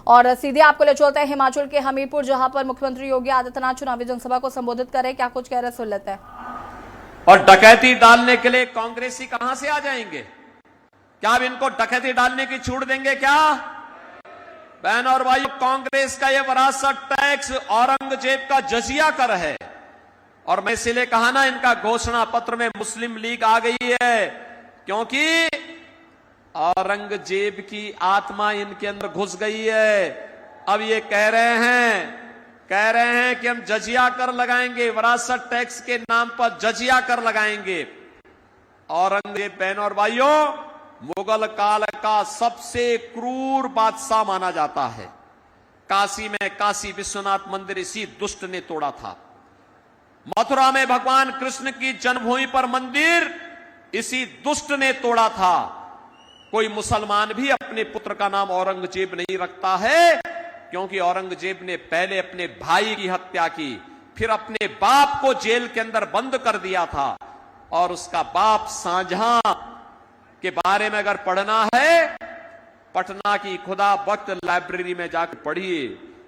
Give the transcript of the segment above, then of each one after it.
और सीधे आपको ले चलते हैं हिमाचल के हमीरपुर, जहां पर मुख्यमंत्री योगी आदित्यनाथ चुनावी जनसभा को संबोधित करे। क्या कुछ कह रहे सुन लेते हैं। और डकैती डालने के लिए कांग्रेसी कहां से आ जाएंगे? क्या अब इनको डकैती डालने की छूट देंगे क्या? बहन और भाइयों, कांग्रेस का यह विरासत टैक्स औरंगजेब का जजिया कर है। और मैं इसलिए कहा ना, इनका घोषणा पत्र में मुस्लिम लीग आ गई है, क्योंकि औरंगजेब की आत्मा इनके अंदर घुस गई है। अब ये कह रहे हैं कि हम जजिया कर लगाएंगे, विरासत टैक्स के नाम पर जजिया कर लगाएंगे। औरंगजेब बहन और भाइयों, मुगल काल का सबसे क्रूर बादशाह माना जाता है। काशी में काशी विश्वनाथ मंदिर इसी दुष्ट ने तोड़ा था। मथुरा में भगवान कृष्ण की जन्मभूमि पर मंदिर इसी दुष्ट ने तोड़ा था। कोई मुसलमान भी अपने पुत्र का नाम औरंगजेब नहीं रखता है, क्योंकि औरंगजेब ने पहले अपने भाई की हत्या की, फिर अपने बाप को जेल के अंदर बंद कर दिया था। और उसका बाप शाहजहां के बारे में अगर पढ़ना है, पटना की खुदा वक्त लाइब्रेरी में जाकर पढ़िए।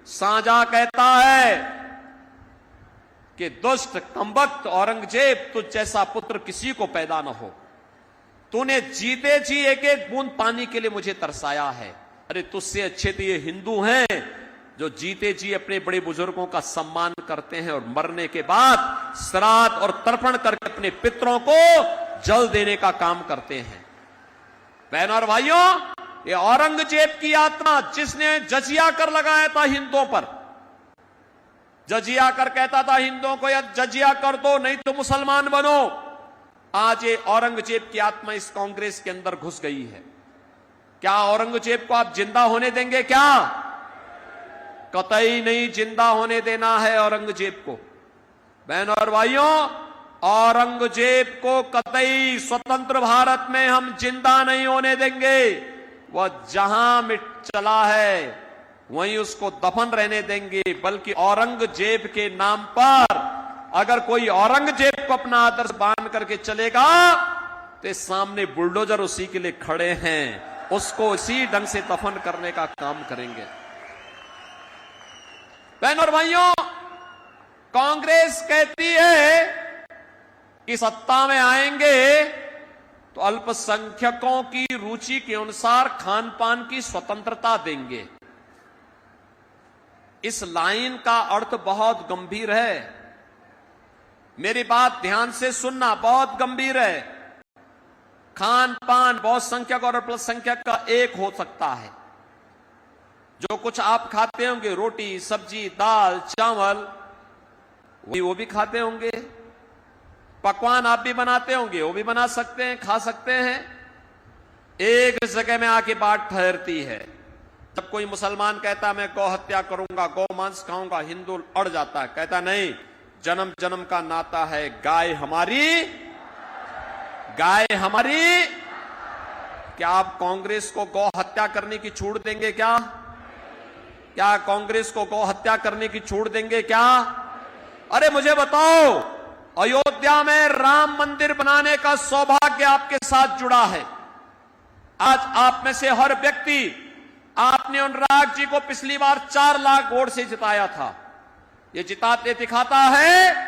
शाहजहां कहता है कि दुष्ट कमबख्त औरंगजेब, तुझ जैसा पुत्र किसी को पैदा न हो। तूने जीते जी एक एक बूंद पानी के लिए मुझे तरसाया है। अरे तुझसे अच्छे तो ये हिंदू हैं जो जीते जी अपने बड़े बुजुर्गों का सम्मान करते हैं और मरने के बाद श्राद्ध और तर्पण करके अपने पितरों को जल देने का काम करते हैं। बहनों और भाइयों, ये औरंगजेब की आत्मा, जिसने जजिया कर लगाया था हिंदुओं पर, जजिया कर कहता था हिंदुओं को, या जजिया कर दो नहीं तो मुसलमान बनो। आज ये औरंगजेब की आत्मा इस कांग्रेस के अंदर घुस गई है। क्या औरंगजेब को आप जिंदा होने देंगे क्या? कतई नहीं जिंदा होने देना है औरंगजेब को। बहनों और भाइयों, औरंगजेब को कतई स्वतंत्र भारत में हम जिंदा नहीं होने देंगे। वह जहां मिट चला है वहीं उसको दफन रहने देंगे। बल्कि औरंगजेब के नाम पर अगर कोई औरंगजेब को अपना आदर्श बांध करके चलेगा तो सामने बुलडोजर उसी के लिए खड़े हैं, उसको इसी ढंग से दफन करने का काम करेंगे। बहनों और भाइयों, कांग्रेस कहती है कि सत्ता में आएंगे तो अल्पसंख्यकों की रुचि के अनुसार खान पान की स्वतंत्रता देंगे। इस लाइन का अर्थ बहुत गंभीर है। मेरी बात ध्यान से सुनना, बहुत गंभीर है। खान पान बहुसंख्यक और अल्पसंख्यक का एक हो सकता है। जो कुछ आप खाते होंगे, रोटी सब्जी दाल चावल, वो भी खाते होंगे। पकवान आप भी बनाते होंगे, वो भी बना सकते हैं, खा सकते हैं। एक जगह में आके बात ठहरती है। जब कोई मुसलमान कहता मैं गौ हत्या करूंगा, गौ मांस खाऊंगा, हिंदू अड़ जाता है, कहता नहीं, जन्म जन्म का नाता है, गाय हमारी, गाय हमारी। क्या आप कांग्रेस को गौ हत्या करने की छूट देंगे क्या? क्या कांग्रेस को गौ हत्या करने की छूट देंगे क्या? अरे मुझे बताओ, अयोध्या में राम मंदिर बनाने का सौभाग्य आपके साथ जुड़ा है। आज आप में से हर व्यक्ति, आपने अनुराग जी को पिछली बार 4 लाख वोट से जिताया था। ये जिताते दिखाता है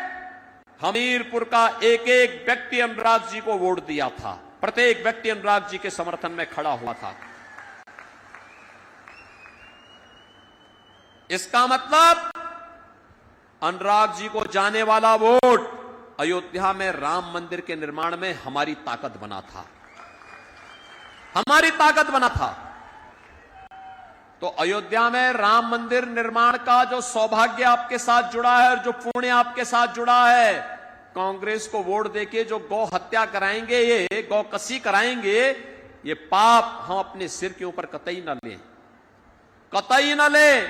हमीरपुर का एक एक व्यक्ति अनुराग जी को वोट दिया था। प्रत्येक व्यक्ति अनुराग जी के समर्थन में खड़ा हुआ था। इसका मतलब अनुराग जी को जाने वाला वोट अयोध्या में राम मंदिर के निर्माण में हमारी ताकत बना था, हमारी ताकत बना था। तो अयोध्या में राम मंदिर निर्माण का जो सौभाग्य आपके साथ जुड़ा है और जो पुण्य आपके साथ जुड़ा है, कांग्रेस को वोट देके जो गौ हत्या कराएंगे, ये गौ कसी कराएंगे, ये पाप हम अपने सिर के ऊपर कतई न लें, कतई न लें।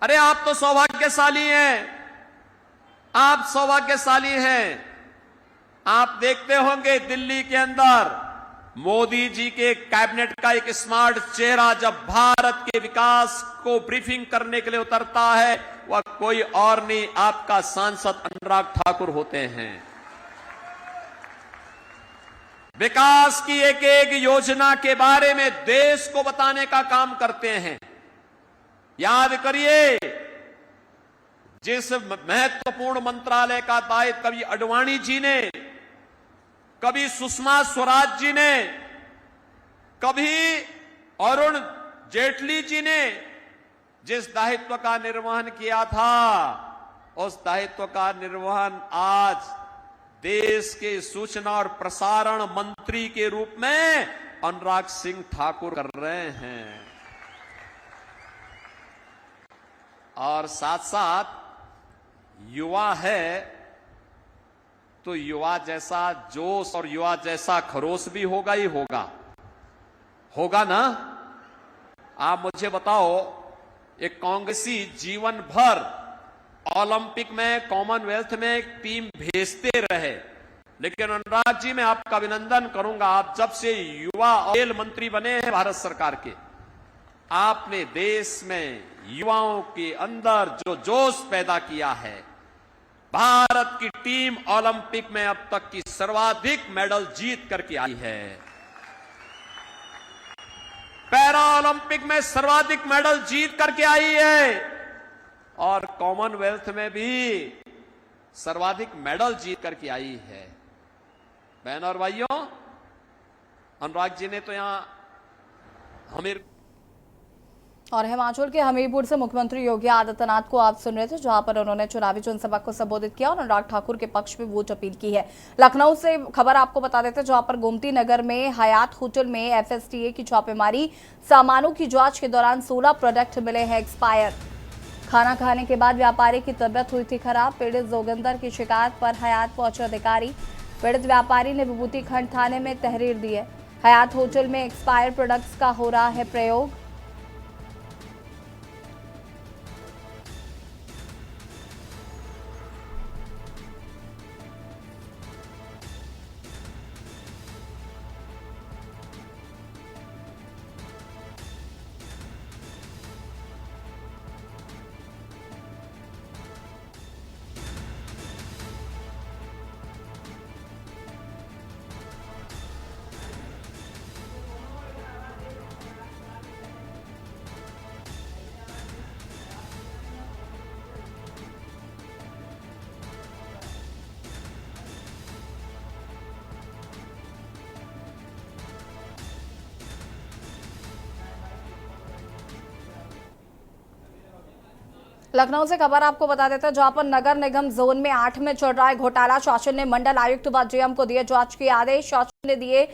अरे आप तो सौभाग्यशाली हैं, आप सौभाग्यशाली हैं। आप देखते होंगे दिल्ली के अंदर मोदी जी के कैबिनेट का एक स्मार्ट चेहरा जब भारत के विकास को ब्रीफिंग करने के लिए उतरता है, वह कोई और नहीं, आपका सांसद अनुराग ठाकुर होते हैं। विकास की एक एक योजना के बारे में देश को बताने का काम करते हैं। याद करिए, जिस महत्वपूर्ण मंत्रालय का दायित्व कभी अडवाणी जी ने, कभी सुषमा स्वराज जी ने, कभी अरुण जेटली जी ने जिस दायित्व का निर्वहन किया था, उस दायित्व का निर्वहन आज देश के सूचना और प्रसारण मंत्री के रूप में अनुराग सिंह ठाकुर कर रहे हैं। और साथ साथ युवा है तो युवा जैसा जोश और युवा जैसा खरोश भी होगा ही होगा ना। आप मुझे बताओ, एक कांग्रेसी जीवन भर ओलंपिक में, कॉमनवेल्थ में एक टीम भेजते रहे, लेकिन अनुराग जी मैं आपका अभिनंदन करूंगा, आप जब से युवा और खेल मंत्री बने हैं भारत सरकार के, आपने देश में युवाओं के अंदर जो जोश पैदा किया है। भारत की टीम ओलंपिक में अब तक की सर्वाधिक मेडल जीत करके आई है। पैरा ओलंपिक में सर्वाधिक मेडल जीत करके आई है और कॉमनवेल्थ में भी सर्वाधिक मेडल जीत करके आई है। बहन और भाइयों, अनुराग जी ने तो यहां और हिमाचल के हमीरपुर से मुख्यमंत्री योगी आदित्यनाथ को आप सुन रहे थे, जहां पर उन्होंने चुनावी जनसभा को संबोधित किया और अनुराग ठाकुर के पक्ष में वोट अपील की है। लखनऊ से खबर आपको बता देते हैं, जहां पर गोमती नगर में हयात होटल में एफएसटीए की छापेमारी, सामानों की जांच के दौरान 16 प्रोडक्ट मिले हैं एक्सपायर। खाना खाने के बाद व्यापारी की तबियत हुई थी खराब। पीड़ित जोगिंदर की शिकायत पर हयात पहुंचे अधिकारी। पीड़ित व्यापारी ने विभूति खंड थाने में तहरीर दी है। हयात होटल में एक्सपायर प्रोडक्ट्स का हो रहा है प्रयोग। लखनऊ से खबर आपको बता देता है, जहां पर नगर निगम जोन में 8 में चल रहा है घोटाला। शासन ने मंडल आयुक्त व जेएम को दिए जांच के आदेश। शासन ने दिए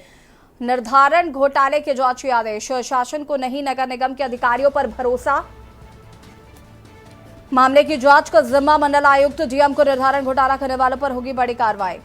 निर्धारण घोटाले के जांच के आदेश। शासन को नहीं, नगर निगम के अधिकारियों पर भरोसा। मामले की जांच का जिम्मा मंडल आयुक्त जेएम को। निर्धारण घोटाला करने वालों पर होगी बड़ी कार्रवाई।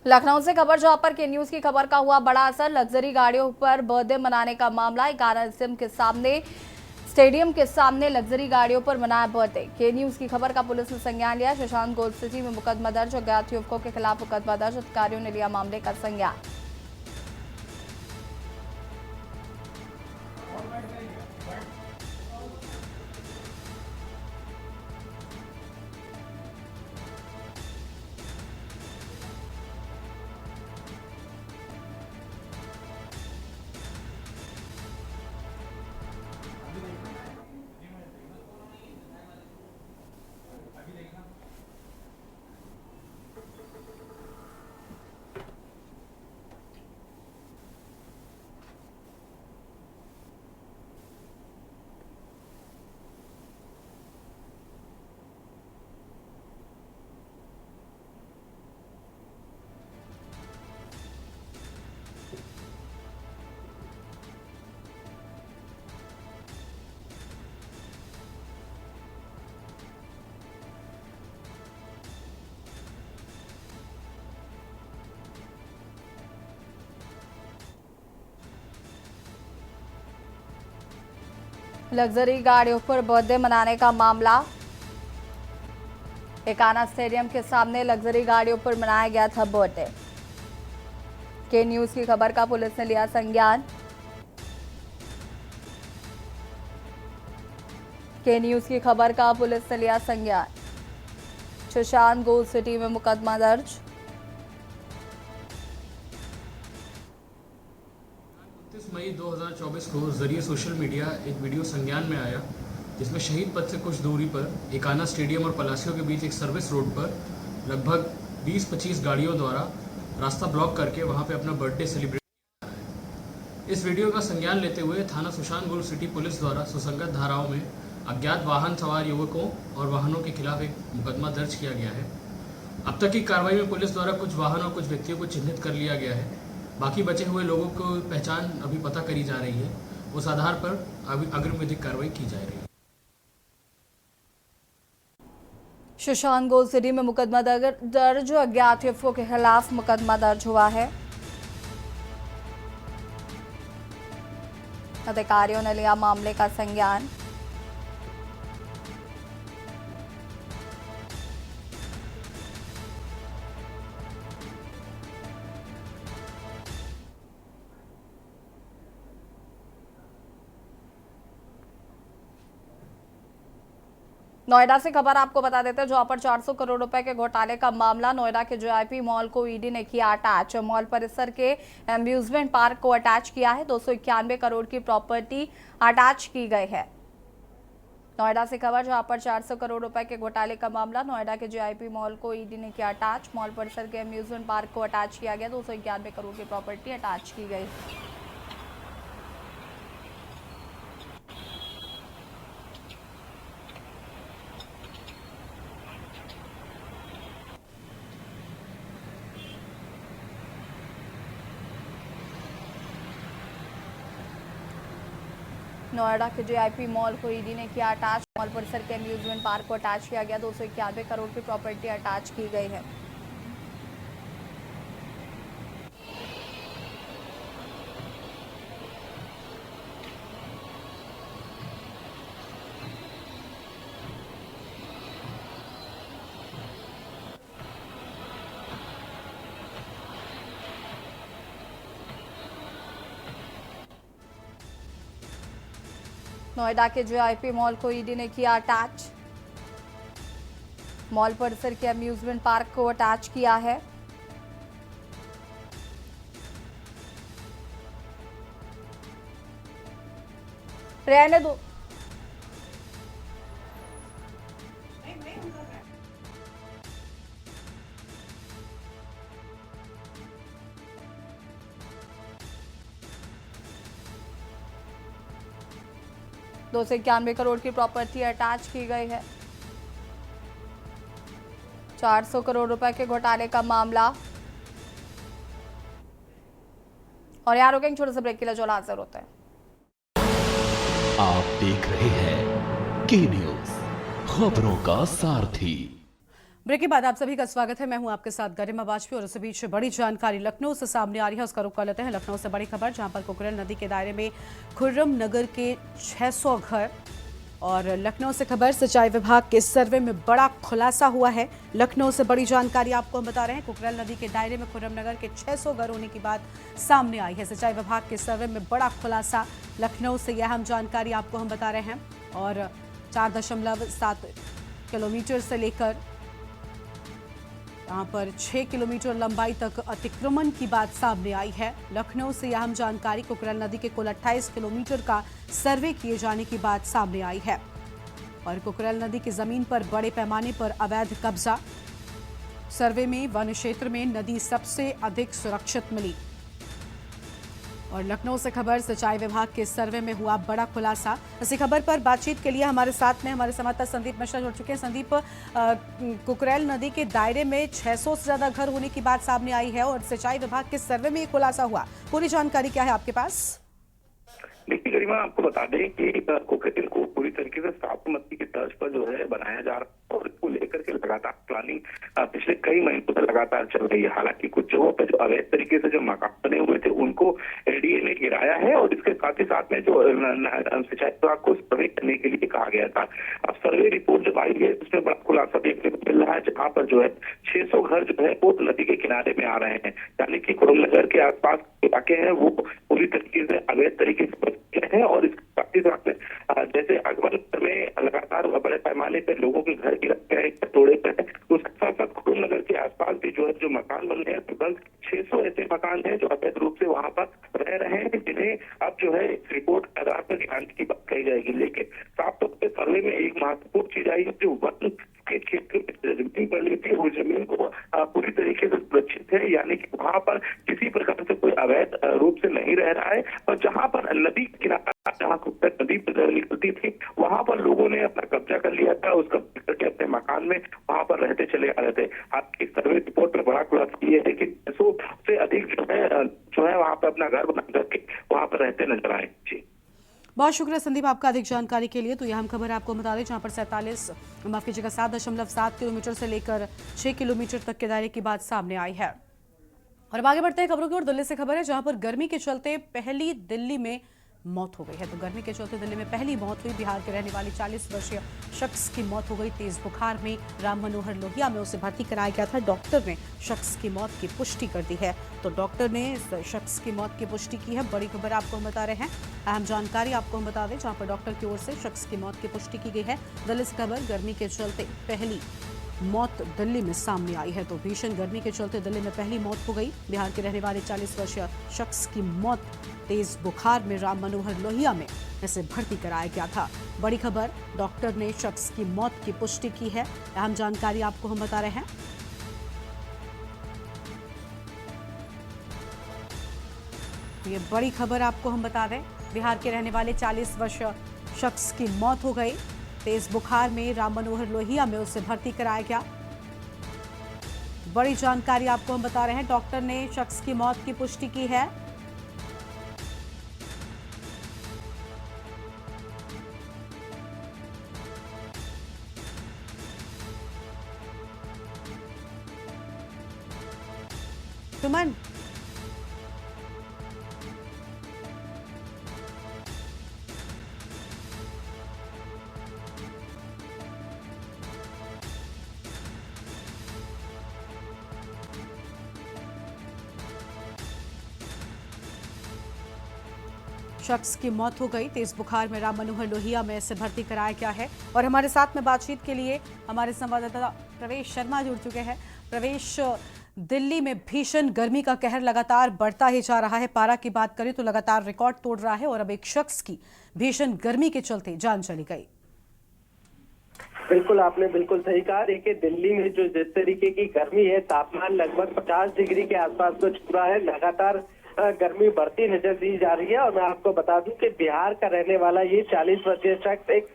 लखनऊ से खबर, जहां पर के न्यूज की खबर का हुआ बड़ा असर। लग्जरी गाड़ियों पर बर्थडे मनाने का मामला। 11 स्टेडियम के सामने लग्जरी गाड़ियों पर मनाया बर्थडे। के न्यूज की खबर का पुलिस ने संज्ञान लिया। शशांक गोल्ड सिटी में मुकदमा दर्ज। अज्ञात युवकों के खिलाफ मुकदमा दर्ज। अधिकारियों ने लिया मामले का संज्ञान। लग्जरी गाड़ियों पर बर्थडे मनाने का मामला। एकाना स्टेडियम के सामने लग्जरी गाड़ियों पर मनाया गया था बर्थडे। के न्यूज की खबर का पुलिस ने लिया संज्ञान। के न्यूज की खबर का पुलिस ने लिया संज्ञान। सुशांत गोल्ड सिटी में मुकदमा दर्ज। 29 मई 2024 को जरिए सोशल मीडिया एक वीडियो संज्ञान में आया जिसमें शहीद पथ से कुछ दूरी पर एकाना स्टेडियम और पलासियों के बीच एक सर्विस रोड पर लगभग 20-25 गाड़ियों द्वारा रास्ता ब्लॉक करके वहां पे अपना बर्थडे सेलिब्रेट किया जा रहा है। इस वीडियो का संज्ञान लेते हुए थाना सुशांत गोल्ड सिटी पुलिस द्वारा सुसंगत धाराओं में अज्ञात वाहन सवार युवकों और वाहनों के खिलाफ एक मुकदमा दर्ज किया गया है। अब तक की कार्रवाई में पुलिस द्वारा कुछ वाहन और कुछ व्यक्तियों को चिन्हित कर लिया गया है। बाकी बचे हुए लोगों को पहचान अभी पता करी जा रही है। उस आधार पर अभी अग्रिम विधिक कार्रवाई की जा रही है। सुशांत गोल्ड सिटी में मुकदमा दर्ज। अज्ञात युवकों के खिलाफ मुकदमा दर्ज हुआ है। अधिकारियों ने लिया मामले का संज्ञान। नोएडा से खबर आपको बता देते हैं, जहां पर 400 करोड़ रुपए के घोटाले का मामला। नोएडा के जेआईपी मॉल को ईडी ने किया अटैच। मॉल परिसर के एम्यूजमेंट पार्क को अटैच किया है। 291 करोड़ की प्रॉपर्टी अटैच की गई है। नोएडा से खबर, जहां पर 400 करोड़ रुपए के घोटाले का मामला। नोएडा के जेआईपी मॉल को ईडी ने किया अटैच। मॉल परिसर के एम्यूजमेंट पार्क को अटैच किया गया। 291 करोड़ की प्रॉपर्टी अटैच की गई। नोएडा के जेआईपी मॉल को ईडी ने किया अटैच। मॉल परिसर के एम्यूजमेंट पार्क को अटैच किया गया। 291 करोड़ की प्रॉपर्टी अटैच की गई है। नोएडा के जेआईपी मॉल को ईडी ने किया अटैच। मॉल परिसर के अम्यूजमेंट पार्क को अटैच किया है। रहने दो। दो सौ 91 करोड़ की प्रॉपर्टी अटैच की गई है। 400 करोड़ रुपए के घोटाले का मामला। और यहाँ रुकेंगे छोटे से ब्रेक के लिए, जो हाजिर होते हैं। आप देख रहे हैं के न्यूज, खबरों का सारथी। ब्रेक के बाद आप सभी का स्वागत है। मैं हूं आपके साथ गरिमा वाजपेयी। और इस बीच बड़ी जानकारी लखनऊ से सामने आ रही है, उसका रुख कर लेते हैं। लखनऊ से बड़ी खबर, जहां पर कुकरेल नदी के दायरे में खुर्रम नगर के 600 घर। और लखनऊ से खबर, सिंचाई विभाग के सर्वे में बड़ा खुलासा हुआ है। लखनऊ से बड़ी जानकारी आपको हम बता रहे हैं। कुकरेल नदी के दायरे में खुर्रम नगर के 600 घर होने की बात सामने आई है। सिंचाई विभाग के सर्वे में बड़ा खुलासा। लखनऊ से यह हम जानकारी आपको हम बता रहे हैं। और 4.7 किलोमीटर से लेकर यहाँ पर 6 किलोमीटर लंबाई तक अतिक्रमण की बात सामने आई है। लखनऊ से यह हम जानकारी, कुकरेल नदी के कुल 28 किलोमीटर का सर्वे किए जाने की बात सामने आई है। और कुकरेल नदी की जमीन पर बड़े पैमाने पर अवैध कब्जा। सर्वे में वन क्षेत्र में नदी सबसे अधिक सुरक्षित मिली। और लखनऊ से खबर, सिंचाई विभाग के सर्वे में हुआ बड़ा खुलासा। इसी खबर पर बातचीत के लिए हमारे साथ में हमारे संवाददाता संदीप मिश्रा जुड़ चुके हैं। संदीप, कुकरेल नदी के दायरे में 600 से ज्यादा घर होने की बात सामने आई है और सिंचाई विभाग के सर्वे में ये खुलासा हुआ। पूरी जानकारी क्या है आपके पास? देखिए गरिमा, आपको बता दें कि कुकरेल को पूरी तरीके से साबरमती की तर्ज पर जो है बनाया जा रहा है और इसको लेकर के लगातार प्लानिंग पिछले कई महीनों से लगातार चल रही है। हालांकि कुछ जगहों पर जो अवैध तरीके से जो मकान बने हुए थे उनको एसडीए ने गिराया है और इसके साथ ही साथ में जो सिंचाई विभाग को सर्वे करने के लिए कहा गया था। अब सर्वे रिपोर्ट जब आई है उसमें बड़ा खुलासा देखने को मिल रहा है, जहाँ पर जो है 600 घर जो है वो नदी के किनारे में आ रहे हैं, यानी कि कुरुमनगर के आसपास इलाके हैं वो पूरी तरीके से अवैध तरीके से बचे हैं। और इसके साथ ही साथ में जैसे अकबरनगर में लगातार बड़े पैमाने पर लोगों के घर गिर गए, तोड़े गए, उसके साथ साथ कुरुमनगर के आसपास भी जो है जो मकान बन रहे हैं, लगभग 600 ऐसे मकान हैं जो अवैध रूप से वहां पर रह रहे हैं, जिन्हें अब जो है रिपोर्ट के आधार पर गिराने की बात कही जाएगी। लेकिन साफ तौर पर सर्वे में एक महत्वपूर्ण चीज आई है, जो वन के क्षेत्र में जमीन पर लेती वो जमीन को पूरी तरीके से सुरक्षित है, यानी कि वहां पर किसी प्रकार से कोई अवैध रूप से नहीं रह रहा है। और जहां पर नदी किनारा, जहां नदी निकलती थी, वहां पर लोगों ने अपना कब्जा कर लिया था, उसका करके अपने मकान में वहां पर रहते चले आ रहे थे। आपकी सर्वे रिपोर्ट में बड़ा खुलासा ये है कि 600 से अधिक जो है वहां पर अपना घर बना करके वहां पर रहते नजर आए। जी, बहुत शुक्रिया संदीप आपका अधिक जानकारी के लिए। तो यह हम खबर आपको बता दें जहां पर 7.7 किलोमीटर से लेकर 6 किलोमीटर तक के दायरे की बात सामने आई है। और अब आगे बढ़ते हैं खबरों की ओर। दिल्ली से खबर है जहां पर गर्मी के चलते पहली दिल्ली में मौत हो गई है। तो गर्मी के चलते दिल्ली में पहली मौत हुई। बिहार के रहने वाली 40 वर्षीय शख्स की मौत हो गई तेज बुखार में। राम मनोहर लोहिया में उसे भर्ती कराया गया था। डॉक्टर ने शख्स की मौत की पुष्टि कर दी है। तो डॉक्टर ने इस शख्स की मौत की पुष्टि की है। बड़ी खबर आपको हम बता रहे हैं, अहम जानकारी आपको हम बता दें जहां पर डॉक्टर की ओर से शख्स की मौत की पुष्टि की गई है। दिल्ली से खबर, गर्मी के चलते पहली मौत दिल्ली में सामने आई है। तो भीषण गर्मी के चलते दिल्ली में पहली मौत हो गई। बिहार के रहने वाले 40 वर्षीय शख्स की मौत तेज बुखार में राम मनोहर लोहिया में इसे भर्ती कराया गया था। बड़ी खबर, डॉक्टर ने शख्स की मौत की पुष्टि की है। अहम जानकारी आपको हम बता रहे हैं। ये बड़ी खबर आपको हम बता दें, बिहार के रहने वाले 40 वर्षीय शख्स की मौत हो गई। तेज बुखार में राम मनोहर लोहिया में उसे भर्ती कराया गया। बड़ी जानकारी आपको हम बता रहे हैं, डॉक्टर ने शख्स की मौत की पुष्टि की है। सुमन, शख्स की मौत हो गई। तेज बुखार में राम मनोहर लोहिया में इसे भर्ती कराया गया है। और हमारे साथ में बातचीत के लिए हमारे संवाददाता प्रवेश शर्मा जुड़ चुके हैं। प्रवेश, दिल्ली में भीषण गर्मी का कहर लगातार बढ़ता ही जा रहा है। पारा की बात करें तो लगातार रिकॉर्ड तोड़ रहा है और अब एक शख्स की भीषण गर्मी के चलते जान चली गई। बिल्कुल, आपने बिल्कुल सही कहा। देखिए, दिल्ली में जो जिस तरीके की गर्मी है, तापमान लगभग 50 डिग्री के आसपास को छू रहा है। लगातार गर्मी बढ़ती नजर दी जा रही है। और मैं आपको बता दूं कि बिहार का रहने वाला ये 40 वर्षीय शख्स एक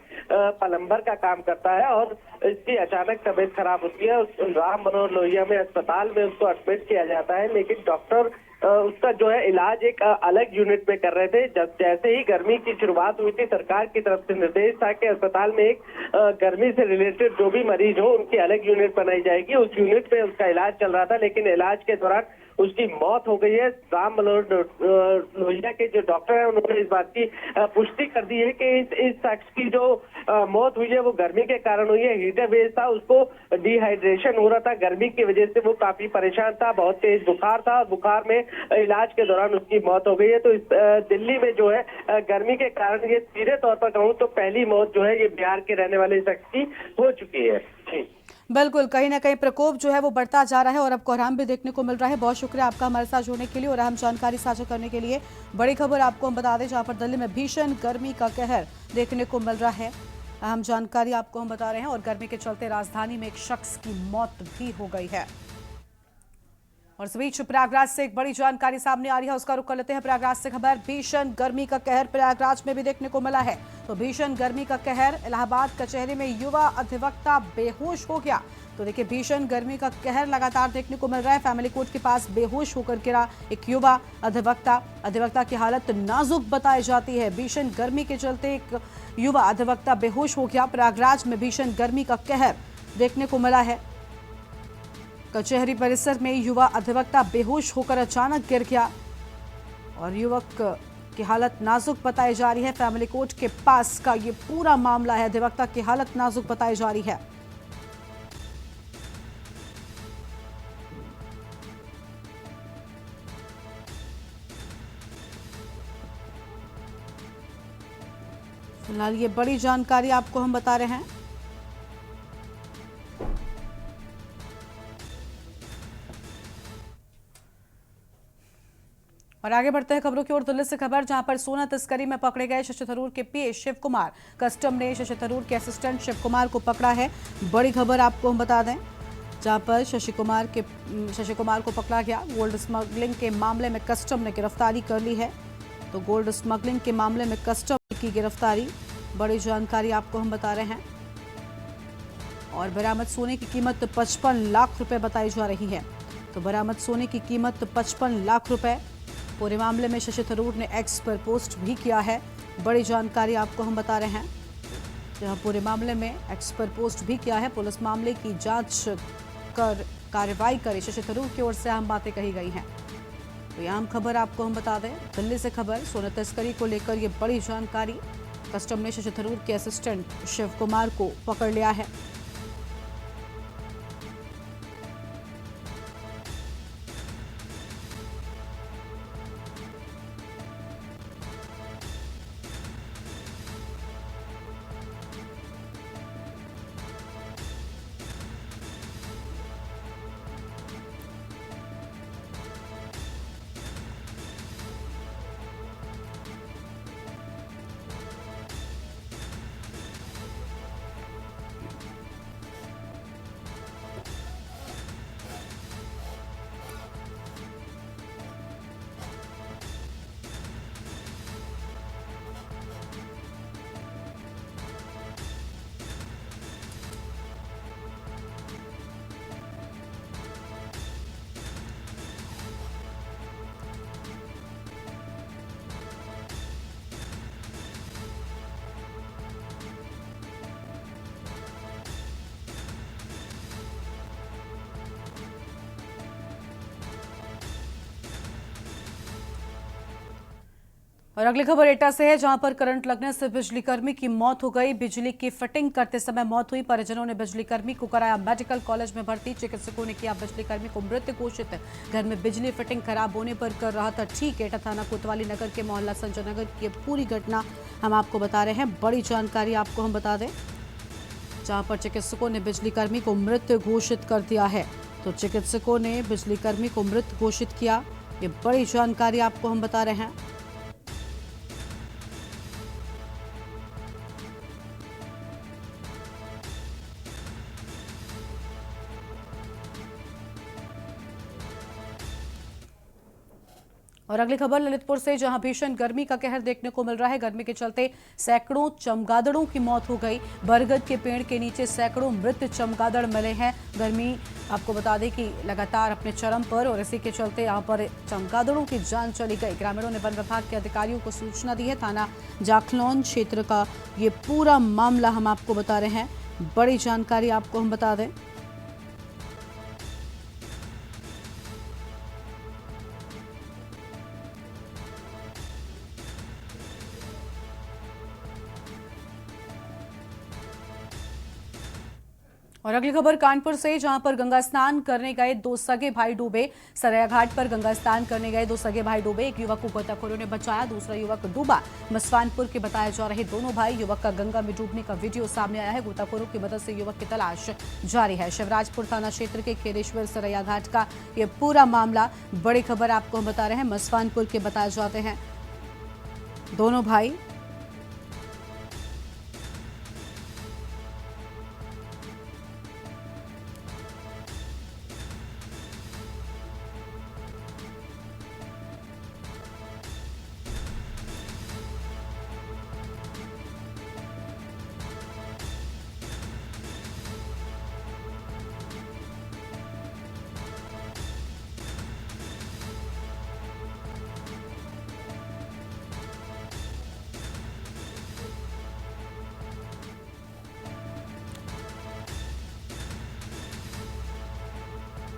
प्लम्बर का काम करता है और इसकी अचानक तबीयत खराब होती है। राम मनोहर लोहिया में अस्पताल में उसको एडमिट किया जाता है, लेकिन डॉक्टर उसका जो है इलाज एक अलग यूनिट में कर रहे थे। जब जैसे ही गर्मी की शुरुआत हुई थी, सरकार की तरफ से निर्देश था कि अस्पताल में एक गर्मी से रिलेटेड जो भी मरीज हो उनकी अलग यूनिट बनाई जाएगी। उस यूनिट में उसका इलाज चल रहा था, लेकिन इलाज के दौरान उसकी मौत हो गई है। राम मनोहर लोहिया के जो डॉक्टर है उन्होंने इस बात की पुष्टि कर दी है कि इस शख्स की जो मौत हुई है वो गर्मी के कारण हुई है। हीटर वेव था, उसको डिहाइड्रेशन हो रहा था, गर्मी की वजह से वो काफी परेशान था, बहुत तेज बुखार था और बुखार में इलाज के दौरान उसकी मौत हो गई है। तो इस दिल्ली में जो है गर्मी के कारण ये सीधे तौर पर कहूँ तो पहली मौत जो है ये बिहार के रहने वाले शख्स की हो चुकी है। बिल्कुल, कहीं ना कहीं प्रकोप जो है वो बढ़ता जा रहा है और अब कोहराम भी देखने को मिल रहा है। बहुत शुक्रिया आपका हमारे साथ जुड़ने के लिए और अहम जानकारी साझा करने के लिए। बड़ी खबर आपको हम बता दें जहां पर दिल्ली में भीषण गर्मी का कहर देखने को मिल रहा है। अहम जानकारी आपको हम बता रहे हैं और गर्मी के चलते राजधानी में एक शख्स की मौत भी हो गई है। और इस बीच प्रयागराज से एक बड़ी जानकारी सामने आ रही है, उसका रुख कर लेते हैं। प्रयागराज से खबर, भीषण गर्मी का कहर प्रयागराज में भी देखने को मिला है। तो भीषण गर्मी का कहर, इलाहाबाद कचहरी में युवा अधिवक्ता बेहोश हो गया। तो देखिए, भीषण गर्मी का कहर लगातार देखने को मिल रहा है। फैमिली कोर्ट के पास बेहोश होकर गिरा एक युवा अधिवक्ता की हालत नाजुक बताई जाती है। भीषण गर्मी के चलते एक युवा अधिवक्ता बेहोश हो गया। प्रयागराज में भीषण गर्मी का कहर देखने को मिला है। कचहरी परिसर में युवा अधिवक्ता बेहोश होकर अचानक गिर गया। और युवक की हालत नाजुक बताई जा रही है। फैमिली कोर्ट के पास का ये पूरा मामला है। अधिवक्ता की हालत नाजुक बताई जा रही है। फिलहाल ये बड़ी जानकारी आपको हम बता रहे हैं। और आगे बढ़ते हैं खबरों की ओर। दिल्ली से खबर, जहां पर सोना तस्करी में पकड़े गए शशि थरूर के पीए शिव कुमार। कस्टम ने शशि थरूर के असिस्टेंट शिव कुमार को पकड़ा है। बड़ी खबर आपको हम बता दें, जहां पर शशि कुमार को पकड़ा गया। गोल्ड स्मगलिंग के मामले में कस्टम ने गिरफ्तारी कर ली है। तो गोल्ड स्मगलिंग के मामले में कस्टम की गिरफ्तारी, बड़ी जानकारी आपको हम बता रहे हैं। और बरामद सोने की कीमत 55 लाख रुपए बताई जा रही है। तो बरामद सोने की कीमत 55 लाख रुपए। पूरे मामले में शशि थरूर ने एक्स पर पोस्ट भी किया है। बड़ी जानकारी आपको हम बता रहे हैं, जहां पूरे मामले में एक्स पर पोस्ट भी किया है। पुलिस मामले की जांच कर कार्रवाई करे, शशि थरूर की ओर से अहम बातें कही गई हैं। तो ये अहम खबर आपको हम बता दें, दिल्ली से खबर, सोना तस्करी को लेकर ये बड़ी जानकारी। कस्टम ने शशि थरूर के असिस्टेंट शिव कुमार को पकड़ लिया है। और अगली खबर एटा से है, जहां पर करंट लगने से बिजली कर्मी की मौत हो गई। बिजली की फिटिंग करते समय मौत हुई। परिजनों ने बिजली कर्मी को कराया मेडिकल कॉलेज में भर्ती। चिकित्सकों ने किया बिजली कर्मी को मृत घोषित। घर में बिजली फिटिंग खराब होने पर कर रहा था ठीक। एटा थाना कोतवाली नगर के मोहल्ला संजय नगर की पूरी घटना हम आपको बता रहे हैं। बड़ी जानकारी आपको हम बता दें, जहां पर चिकित्सकों ने बिजली कर्मी को मृत घोषित कर दिया है। तो चिकित्सकों ने बिजली कर्मी को मृत घोषित किया। ये बड़ी जानकारी आपको हम बता रहे हैं। और अगली खबर ललितपुर से, जहां भीषण गर्मी का कहर देखने को मिल रहा है। गर्मी के चलते सैकड़ों चमगादड़ों की मौत हो गई। बरगद के पेड़ के नीचे सैकड़ों मृत चमगादड़ मिले हैं। गर्मी आपको बता दें कि लगातार अपने चरम पर, और इसी के चलते यहां पर चमगादड़ों की जान चली गई। ग्रामीणों ने वन विभाग के अधिकारियों को सूचना दी है। थाना जाखलौन क्षेत्र का ये पूरा मामला हम आपको बता रहे हैं। बड़ी जानकारी आपको हम बता दें, और अगली खबर कानपुर से, जहां पर गंगा स्नान करने गए दो सगे भाई डूबे। सरया घाट पर गंगा स्नान करने गए दो सगे भाई डूबे। एक युवक को गोताखोरों ने बचाया, दूसरा युवक डूबा। मसवानपुर के बताए जा रहे दोनों भाई युवक का गंगा में डूबने का वीडियो सामने आया है। गोताखोरों की मदद से युवक की तलाश जारी है। शिवराजपुर थाना क्षेत्र के खेरेश्वर सरया घाट का ये पूरा मामला। बड़ी खबर आपको हम बता रहे हैं, मसवानपुर के बताए जाते हैं दोनों भाई।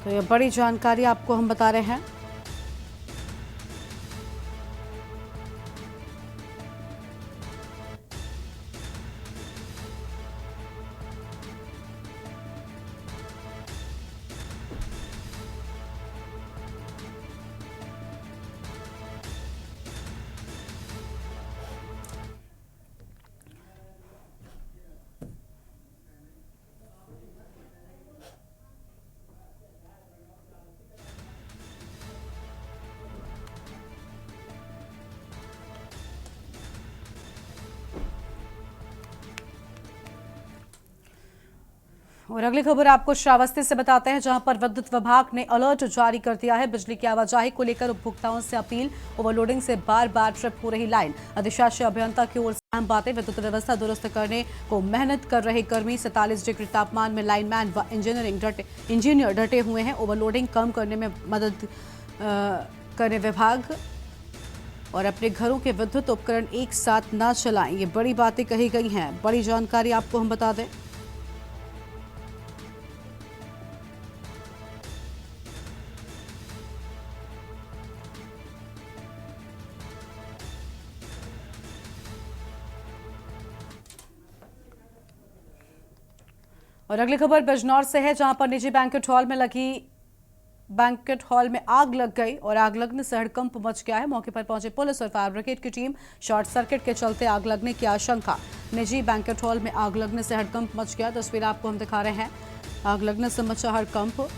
तो ये बड़ी जानकारी आपको हम बता रहे हैं। और अगली खबर आपको श्रावस्ती से बताते हैं, जहां पर विद्युत विभाग ने अलर्ट जारी कर दिया है। बिजली की आवाजाही को लेकर उपभोक्ताओं से अपील। ओवरलोडिंग से बार बार ट्रिप हो रही लाइन। अधिशासी अभियंता की ओर से अहम बातें। विद्युत व्यवस्था दुरुस्त करने को मेहनत कर रहे कर्मी। 47 डिग्री तापमान में लाइनमैन व इंजीनियर डटे हुए हैं। ओवरलोडिंग कम करने में मदद करे विभाग। और अपने घरों के विद्युत उपकरण एक साथ न चलाएं, ये बड़ी बातें कही गई हैं। बड़ी जानकारी आपको हम बता दें। और अगली खबर बिजनौर से है, जहां पर निजी बैंक्वेट हॉल में आग लग गई और आग लगने से हड़कंप मच गया है। मौके पर पहुंची पुलिस और फायर ब्रिगेड की टीम। शॉर्ट सर्किट के चलते आग लगने की आशंका। निजी बैंक्वेट हॉल में आग लगने से हड़कंप मच गया। तस्वीर आपको हम दिखा रहे हैं। आग लगने से मचा हड़कंप।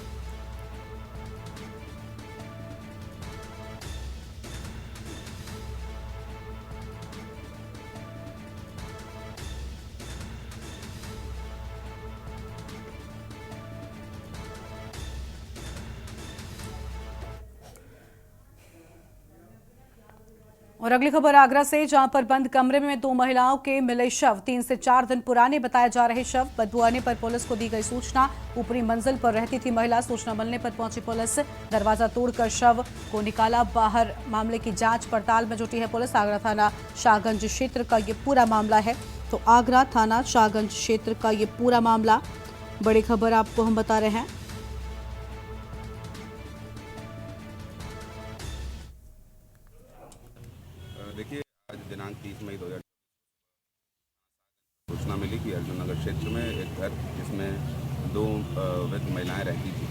और अगली खबर आगरा से, जहां पर बंद कमरे में 2 महिलाओं के मिले शव। 3 से 4 दिन पुराने बताए जा रहे शव। बदबू आने पर पुलिस को दी गई सूचना। ऊपरी मंजिल पर रहती थी महिला। सूचना मिलने पर पहुंची पुलिस। दरवाजा तोड़कर शव को निकाला बाहर। मामले की जांच पड़ताल में जुटी है पुलिस। आगरा थाना शाहगंज क्षेत्र का ये पूरा मामला है। तो आगरा थाना शाहगंज क्षेत्र का ये पूरा मामला। बड़ी खबर आपको हम बता रहे हैं। देखिए, आज दिनांक 30 मई 2000 सूचना मिली कि अर्जुन नगर क्षेत्र में एक घर जिसमें 2 वृद्ध महिलाएं रहती थी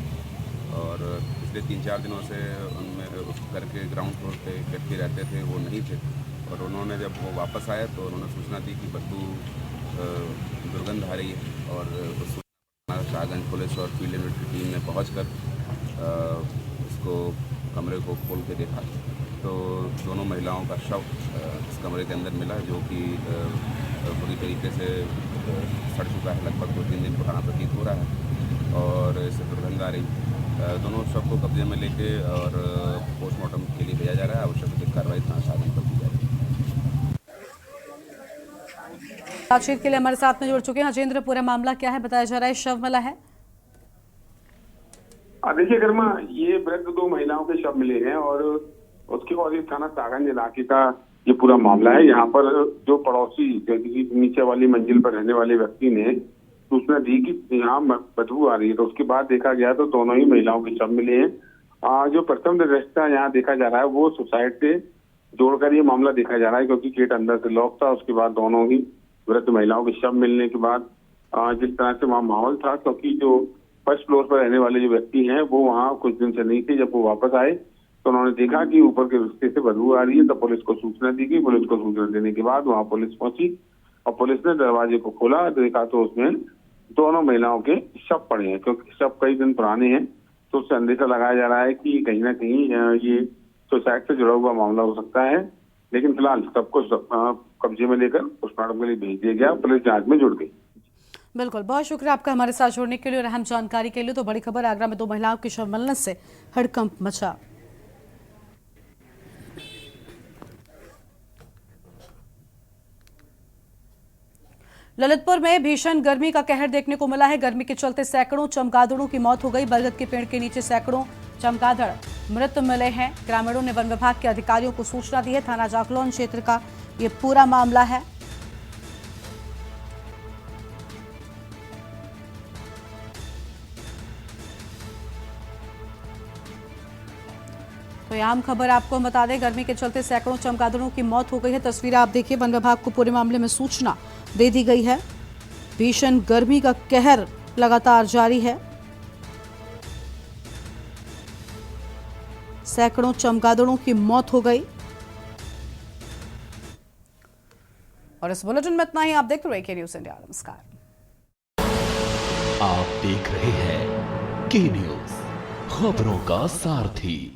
और पिछले 3-4 दिनों से उनमें उस घर के ग्राउंड फ्लोर पे व्यक्ति रहते थे, वो नहीं थे। और उन्होंने जब वो वापस आए तो उन्होंने सूचना दी कि बदबू दुर्गंध आ रही है। और उस सूचना शाहगंज पुलिस और फील्ड यूनिट की टीम ने पहुँच इसको कमरे को खोल के देखा तो दोनों महिलाओं का शव इस कमरे के अंदर मिला, जो कि पूरी तरीके से सड़ चुका है। लगभग 2-3 दिन पुराना प्रतीत हो रहा है और इससे दुर्गंध आ रही। दोनों शव को कब्जे में लेके और पोस्टमार्टम के लिए भेजा जा रहा है। आवश्यक कार्रवाई थाना शाहगंज पर की जा रही है। बातचीत के लिए हमारे साथ में जुड़ चुके हैं हजेंद्र। पूरा मामला क्या है बताया जा रहा है? शव मिला है। देखिए गर्मा, ये वृद्ध 2 महिलाओं के शव मिले हैं और उसके बाद थाना शाहगंज इलाके का ये पूरा मामला है। यहाँ पर जो पड़ोसी नीचे वाली मंजिल पर रहने वाले व्यक्ति ने सूचना दी कि यहाँ बदबू आ रही है, तो उसके बाद देखा गया तो दोनों ही महिलाओं के शव मिले हैं। जो प्रथम दृष्टया यहाँ देखा जा रहा है वो सुसाइड से जोड़कर ये मामला देखा जा रहा है, क्योंकि गेट अंदर से लॉक था। उसके बाद दोनों ही वृद्ध महिलाओं के शव मिलने के बाद जिस तरह से वहाँ माहौल था, क्योंकि जो फर्स्ट फ्लोर पर रहने वाले जो व्यक्ति हैं वो वहाँ कुछ दिन से नहीं थे। जब वो वापस आए तो उन्होंने देखा कि ऊपर के रिश्ते से बदबू आ रही है, तो पुलिस को सूचना दी गई। पुलिस को सूचना देने के बाद वहाँ पुलिस पहुंची और पुलिस ने दरवाजे को खोला, देखा तो उसमें दोनों महिलाओं के शव पड़े हैं। क्योंकि शव कई दिन पुराने हैं तो उससे अंदेशा लगाया जा रहा है कि कहीं ना कहीं ये सुसाइड से जुड़ा हुआ मामला हो सकता है। लेकिन फिलहाल सबको कब्जे में लेकर पोस्टमार्टम के लिए भेज दिया गया। पुलिस जांच में जुड़ गई। बिल्कुल, बहुत शुक्रिया आपका हमारे साथ जुड़ने के लिए और अहम जानकारी के लिए। तो बड़ी खबर, आगरा में 2 महिलाओं के शव मिलने से हड़कंप मचा। ललितपुर में भीषण गर्मी का कहर देखने को मिला है। गर्मी के चलते सैकड़ों चमगादड़ों की मौत हो गई। बरगद के पेड़ के नीचे सैकड़ों चमगादड़ मृत मिले हैं। ग्रामीणों ने वन विभाग के अधिकारियों को सूचना दी है। थाना जाखलौन क्षेत्र का ये पूरा मामला है। तो यह आम खबर आपको हम बता दें, गर्मी के चलते सैकड़ों चमगादड़ों की मौत हो गई है। तस्वीरें आप देखिए। वन विभाग को पूरे मामले में सूचना दे दी गई है। भीषण गर्मी का कहर लगातार जारी है। सैकड़ों चमगादड़ों की मौत हो गई। और इस बुलेटिन में इतना ही। आप देखते रहिए के न्यूज़ इंडिया। नमस्कार। आप देख रहे हैं के न्यूज़, खबरों का सारथी।